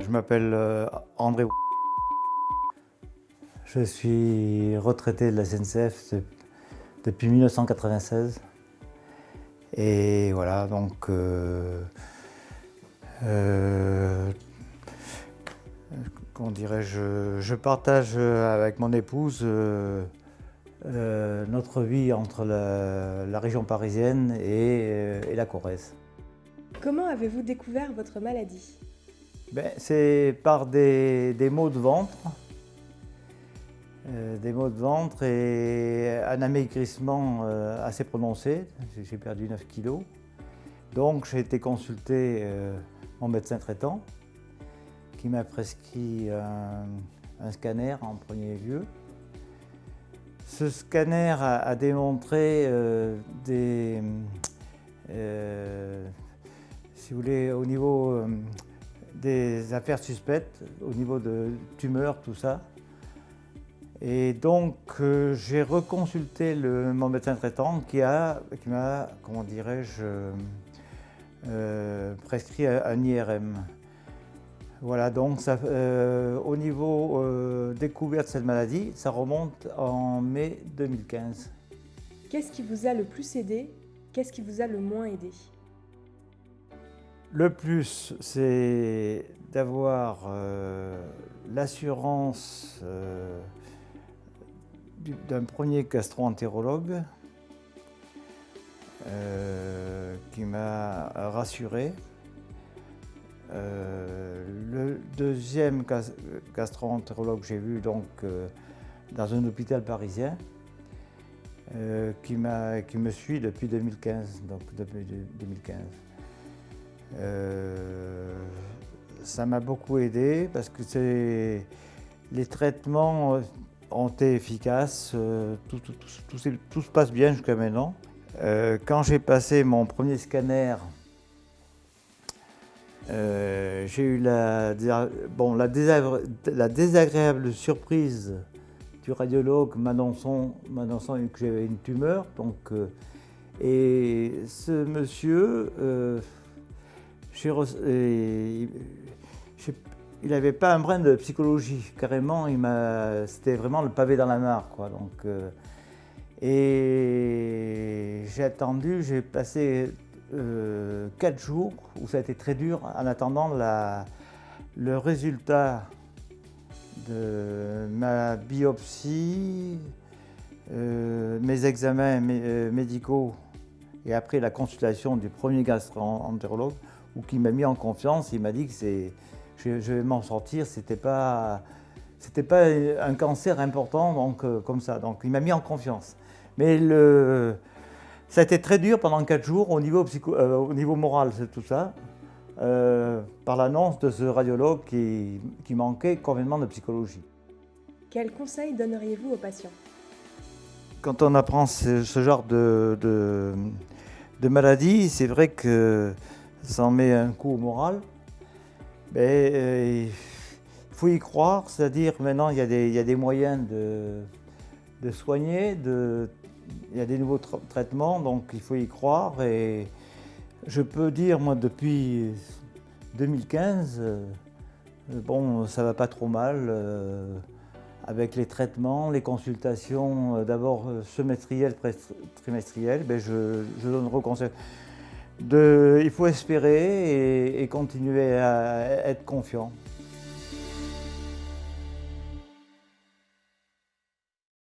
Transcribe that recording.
Je m'appelle André. Je suis retraité de la SNCF depuis 1996. Et voilà, donc comment dirais-je, je partage avec mon épouse notre vie entre la région parisienne et la Corrèze. Comment avez-vous découvert votre maladie? C'est par des maux de ventre. Des maux de ventre et un amaigrissement assez prononcé. J'ai perdu 9 kilos. Donc j'ai été consulter mon médecin traitant qui m'a prescrit un scanner en premier lieu. Ce scanner a démontré si vous voulez, au niveau des affaires suspectes, au niveau de tumeurs, tout ça. Et donc j'ai reconsulté mon médecin traitant qui m'a, comment dirais-je, prescrit un IRM. Voilà, donc ça, au niveau découverte de cette maladie, ça remonte en mai 2015. Qu'est-ce qui vous a le plus aidé? Qu'est-ce qui vous a le moins aidé? Le plus, c'est d'avoir l'assurance d'un premier gastro-entérologue qui m'a rassuré. Le deuxième gastro-entérologue que j'ai vu donc, dans un hôpital parisien qui me suit depuis 2015. Donc depuis 2015. Ça m'a beaucoup aidé parce que les traitements ont été efficaces, tout se passe bien jusqu'à maintenant. Quand j'ai passé mon premier scanner, j'ai eu la désagréable surprise du radiologue m'annonçant que j'avais une tumeur. Donc, et ce monsieur, il n'avait pas un brin de psychologie, carrément, c'était vraiment le pavé dans la mare, quoi. Donc, et j'ai passé 4 jours où ça a été très dur en attendant le résultat de ma biopsie, mes examens médicaux et après la consultation du premier gastro-entérologue où qui m'a mis en confiance. Il m'a dit que je vais m'en sortir, c'était pas un cancer important donc, comme ça, donc il m'a mis en confiance. Mais ça a été très dur pendant 4 jours au niveau moral, c'est tout ça, par l'annonce de ce radiologue qui manquait complètement de psychologie. Quels conseils donneriez-vous aux patients? Quand on apprend ce genre de maladie, c'est vrai que ça en met un coup au moral. Mais il faut y croire, c'est-à-dire maintenant il y a des moyens de soigner, il y a des nouveaux traitements, donc il faut y croire. Et je peux dire, moi, depuis 2015, bon, ça va pas trop mal avec les traitements, les consultations, d'abord semestrielles, trimestrielles. Je donne conseil. Il faut espérer et continuer à être confiant.